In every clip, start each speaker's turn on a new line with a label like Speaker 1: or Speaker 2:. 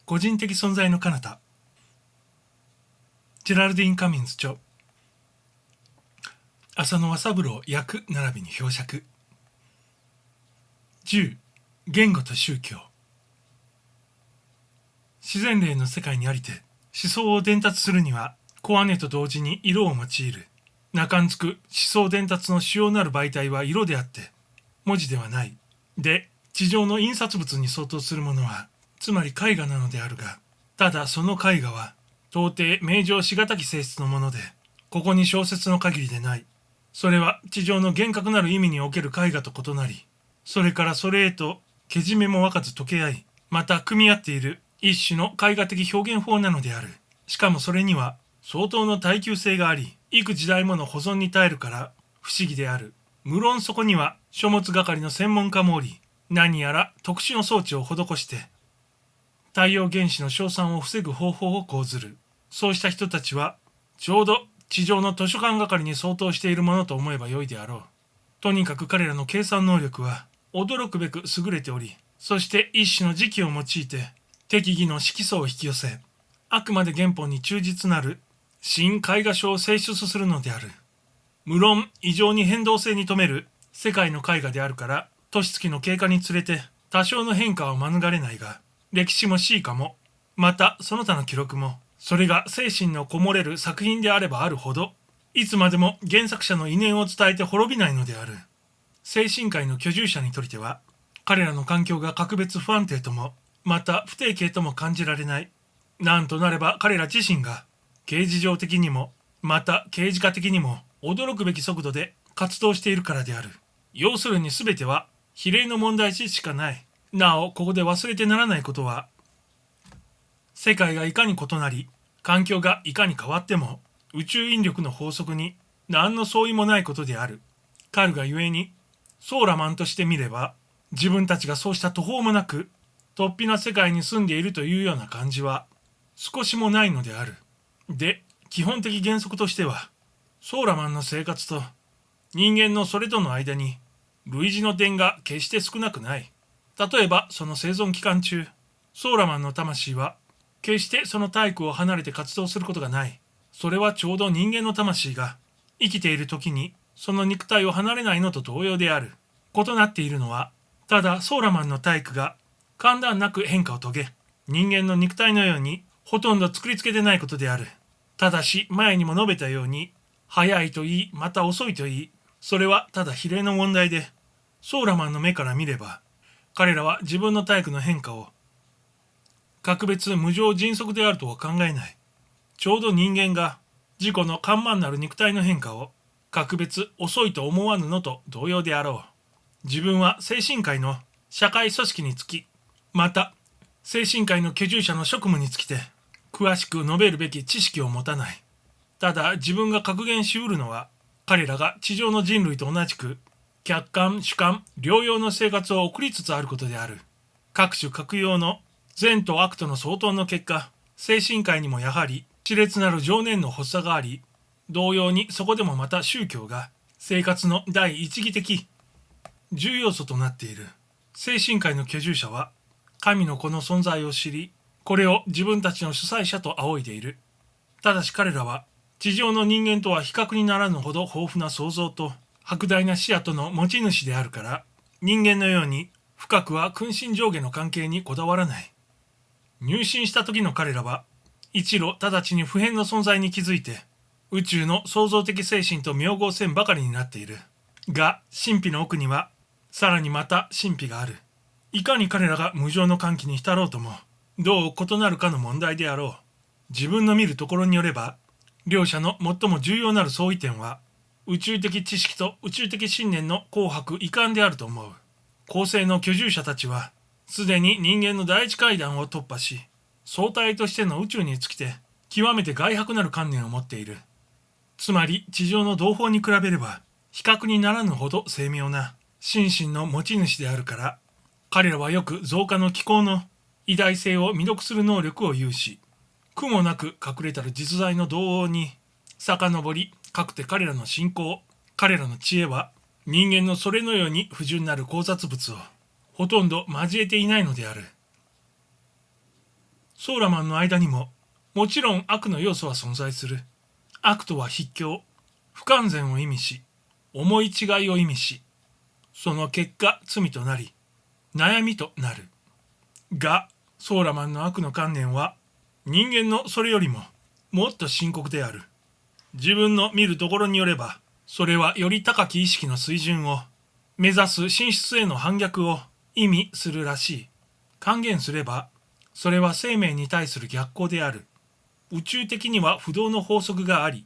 Speaker 1: 個人的存在の彼方。ジェラルディン・カミンズ著。浅野和三郎訳並びに表釈。10. 言語と宗教。自然霊の世界にありて思想を伝達するにはコアネと同時に色を用いる。中んつく思想伝達の主要なる媒体は色であって文字ではない。で、地上の印刷物に相当するものはつまり絵画なのであるが、ただその絵画は到底名状しがたき性質のもので、ここに小説の限りでない。それは地上の厳格なる意味における絵画と異なり、それからそれへとけじめも分かず溶け合い、また組み合っている一種の絵画的表現法なのである。しかもそれには相当の耐久性があり、幾時代もの保存に耐えるから不思議である。無論そこには書物係の専門家もおり、何やら特殊の装置を施して太陽原子の消散を防ぐ方法を講ずる。そうした人たちはちょうど地上の図書館係に相当しているものと思えばよいであろう。とにかく彼らの計算能力は驚くべく優れており、そして一種の時期を用いて適宜の色素を引き寄せ、あくまで原本に忠実なる新絵画書を製出するのである。無論異常に変動性に富める世界の絵画であるから、年月の経過につれて多少の変化は免れないが、歴史も詩歌も、またその他の記録も、それが精神のこもれる作品であればあるほど、いつまでも原作者の意念を伝えて滅びないのである。精神界の居住者にとりては、彼らの環境が格別不安定とも、また不定形とも感じられない。なんとなれば彼ら自身が、刑事上的にも、また刑事化的にも、驚くべき速度で活動しているからである。要するに全ては、比例の問題視しかない。なお、ここで忘れてならないことは、世界がいかに異なり、環境がいかに変わっても、宇宙引力の法則に何の相違もないことである。カルがゆえに、ソーラマンとして見れば、自分たちがそうした途方もなく、突飛な世界に住んでいるというような感じは、少しもないのである。で、基本的原則としては、ソーラマンの生活と人間のそれとの間に、類似の点が決して少なくない。例えばその生存期間中、ソーラマンの魂は決してその体躯を離れて活動することがない。それはちょうど人間の魂が生きている時にその肉体を離れないのと同様である。異なっているのは、ただソーラマンの体躯が間断なく変化を遂げ、人間の肉体のようにほとんど作り付けてないことである。ただし前にも述べたように、早いといい、また遅いといい、それはただ比例の問題で、ソーラマンの目から見れば、彼らは自分の体躯の変化を格別無常迅速であるとは考えない。ちょうど人間が自己の緩慢なる肉体の変化を格別遅いと思わぬのと同様であろう。自分は精神界の社会組織につき、また精神界の居住者の職務につきて詳しく述べるべき知識を持たない。ただ自分が格言しうるのは、彼らが地上の人類と同じく客観主観両用の生活を送りつつあることである。各種各様の善と悪との相当の結果、精神界にもやはり熾烈なる情念の発作があり、同様にそこでもまた宗教が生活の第一義的重要素となっている。精神界の居住者は神の子の存在を知り、これを自分たちの主催者と仰いでいる。ただし彼らは地上の人間とは比較にならぬほど豊富な想像と莫大な視野との持ち主であるから、人間のように深くは君臣上下の関係にこだわらない。入信した時の彼らは一路直ちに普遍の存在に気づいて、宇宙の創造的精神と妙合せんばかりになっている。が神秘の奥にはさらにまた神秘がある。いかに彼らが無常の歓喜に浸ろうとも、どう異なるかの問題であろう。自分の見るところによれば、両者の最も重要なる相違点は、宇宙的知識と宇宙的信念の紅白遺憾であると思う。後世の居住者たちは、すでに人間の第一階段を突破し、相対としての宇宙に尽きて、極めて外泊なる観念を持っている。つまり、地上の同胞に比べれば、比較にならぬほど精妙な心身の持ち主であるから、彼らはよく増加の機構の偉大性を未読する能力を有し、苦もなく隠れたる実在の動往に遡り、かくて彼らの信仰、彼らの知恵は人間のそれのように不純なる考察物をほとんど交えていないのである。ソーラマンの間にももちろん悪の要素は存在する。悪とは卑怯、不完全を意味し、思い違いを意味し、その結果罪となり、悩みとなる。が、ソーラマンの悪の観念は人間のそれよりももっと深刻である。自分の見るところによれば、それはより高き意識の水準を目指す進出への反逆を意味するらしい。還元すれば、それは生命に対する逆行である。宇宙的には不動の法則があり、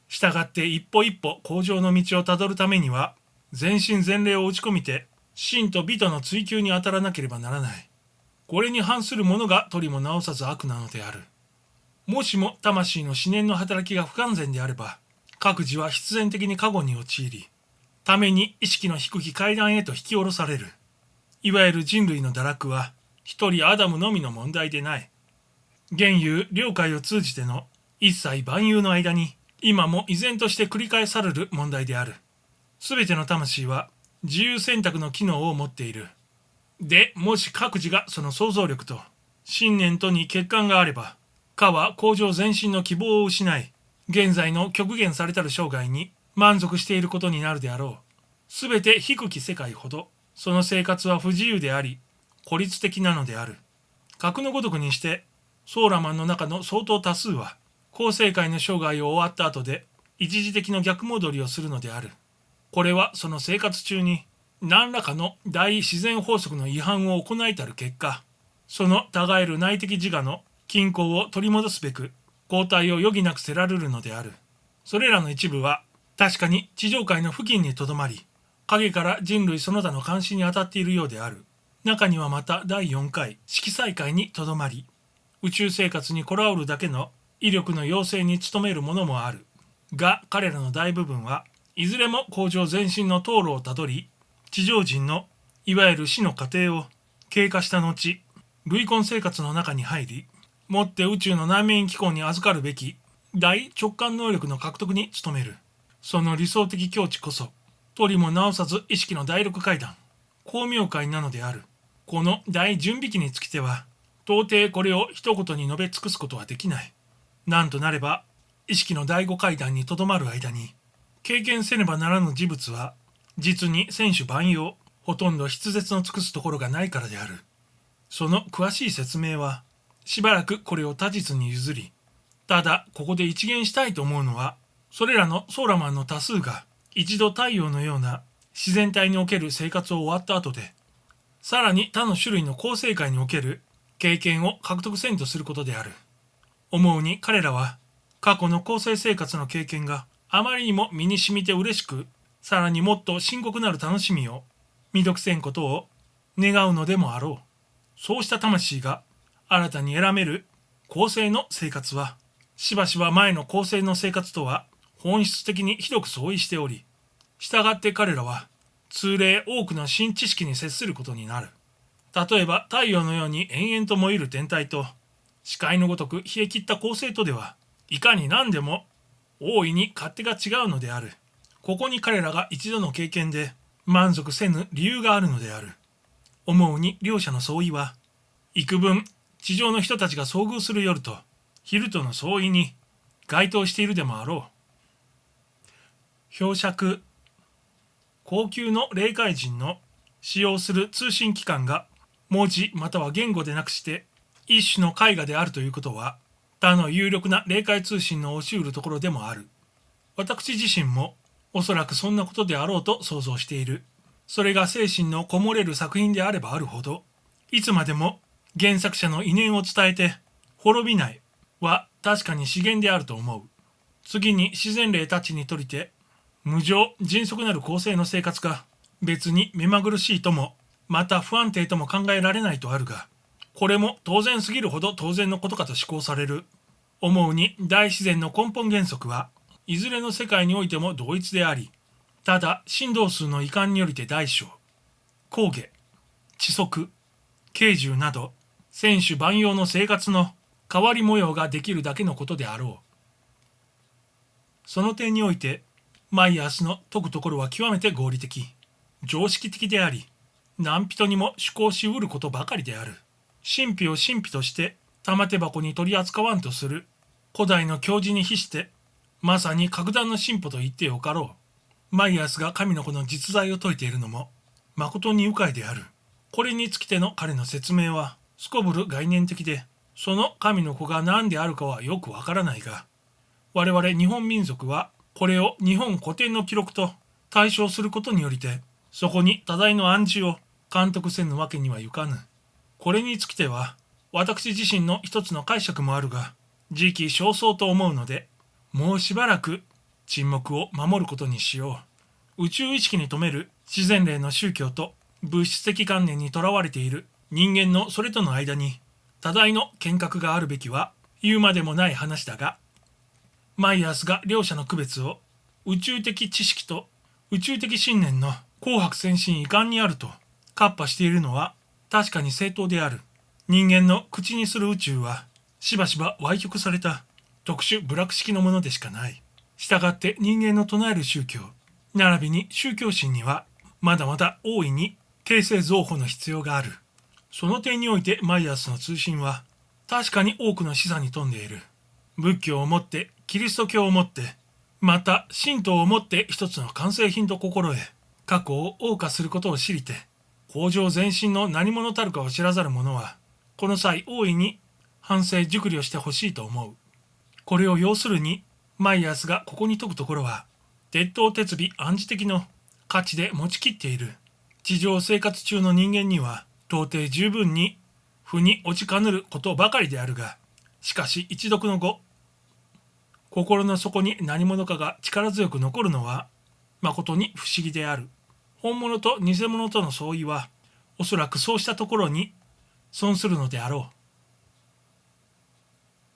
Speaker 1: 従って一歩一歩向上の道をたどるためには、全身全霊を打ち込みて、真と美との追求に当たらなければならない。これに反するものが取りも直さず悪なのである。もしも魂の思念の働きが不完全であれば、各自は必然的に過去に陥り、ために意識の低き階段へと引き下ろされる。いわゆる人類の堕落は、一人アダムのみの問題でない。現有領海を通じての一切万有の間に、今も依然として繰り返される問題である。すべての魂は自由選択の機能を持っている。で、もし各自がその想像力と信念とに欠陥があれば、かは向上前進の希望を失い、現在の極限されたる生涯に満足していることになるであろう。すべて低き世界ほど、その生活は不自由であり、孤立的なのである。格のごとくにして、ソーラマンの中の相当多数は、後世界の生涯を終わった後で、一時的の逆戻りをするのである。これはその生活中に、何らかの大自然法則の違反を行いたる結果、その互える内的自我の均衡を取り戻すべく、交代を余儀なくせられるのである。それらの一部は、確かに地上界の付近にとどまり、影から人類その他の監視に当たっているようである。中にはまた第4回色彩界にとどまり、宇宙生活にこらおるだけの威力の要請に努めるものもある。が、彼らの大部分はいずれも向上前進の道路をたどり、地上人のいわゆる死の過程を経過した後、類魂生活の中に入り、もって宇宙の内面機構に預かるべき大直感能力の獲得に努める。その理想的境地こそ、取りも直さず意識の第六階段、光明界なのである。この大準備期につきては、到底これを一言に述べ尽くすことはできない。なんとなれば、意識の第五階段にとどまる間に、経験せねばならぬ事物は、実に千種万様、ほとんど筆舌の尽くすところがないからである。その詳しい説明は、しばらくこれを他実に譲り、ただここで一言したいと思うのは、それらのソーラマンの多数が、一度太陽のような自然体における生活を終わった後で、さらに他の種類の構成界における経験を獲得せんとすることである。思うに彼らは過去の構成生活の経験があまりにも身に染みて嬉しく、さらにもっと深刻なる楽しみを未読せんことを願うのでもあろう。そうした魂が新たに選べる構成の生活は、しばしば前の構成の生活とは本質的にひどく相違しており、従って彼らは通例多くの新知識に接することになる。例えば太陽のように延々と燃える天体と、視界のごとく冷え切った恒星とでは、いかに何でも大いに勝手が違うのである。ここに彼らが一度の経験で満足せぬ理由があるのである。思うに両者の相違は、幾分地上の人たちが遭遇する夜と昼との相違に該当しているでもあろう。表尺、高級の霊界人の使用する通信機関が文字または言語でなくして一種の絵画であるということは、他の有力な霊界通信の押し得るところでもある。私自身もおそらくそんなことであろうと想像している。それが精神のこもれる作品であればあるほど、いつまでも原作者の意念を伝えて滅びないは確かに資源であると思う。次に自然霊たちにとりて、無常迅速なる構成の生活が別に目まぐるしいとも、また不安定とも考えられないとあるが、これも当然すぎるほど当然のことかと思考される。思うに大自然の根本原則はいずれの世界においても同一であり、ただ振動数の移管によりて大小、光下、地速、軽重など千種万様の生活の変わり模様ができるだけのことであろう。その点においてマイヤースの説くところは極めて合理的、常識的であり、何人にも趣向しうることばかりである。神秘を神秘として玉手箱に取り扱わんとする古代の教示に比して、まさに格段の進歩と言ってよかろう。マイアスが神の子の実在を説いているのも誠に愉快である。これにつきての彼の説明はすこぶる概念的で、その神の子が何であるかはよくわからないが、我々日本民族はこれを日本古典の記録と対照することによりて、そこに多大の暗示を監督せぬわけにはいかぬ。これにつきては私自身の一つの解釈もあるが、時期尚早と思うので、もうしばらく沈黙を守ることにしよう。宇宙意識に富める自然霊の宗教と物質的観念にとらわれている人間のそれとの間に多大の見覚があるべきは言うまでもない話だが、マイアスが両者の区別を宇宙的知識と宇宙的信念の紅白先進遺憾にあるとカッパしているのは確かに正当である。人間の口にする宇宙はしばしば歪曲された特殊部落式のものでしかない。したがって人間の唱える宗教並びに宗教心にはまだまだ大いに形成造法の必要がある。その点においてマイアスの通信は確かに多くの示唆に富んでいる。仏教をもってキリスト教をもってまた神道をもって一つの完成品と心得、過去を謳歌することを知りて、向上前進の何者たるかを知らざる者はこの際大いに反省熟慮してほしいと思う。これを要するにマイアスがここに説くところは、鉄頭鉄尾暗示的の価値で持ちきっている。地上生活中の人間には到底十分に負に落ちかぬることばかりであるが、しかし一読の後、心の底に何者かが力強く残るのは誠に不思議である。本物と偽物との相違はおそらくそうしたところに損するのであろう。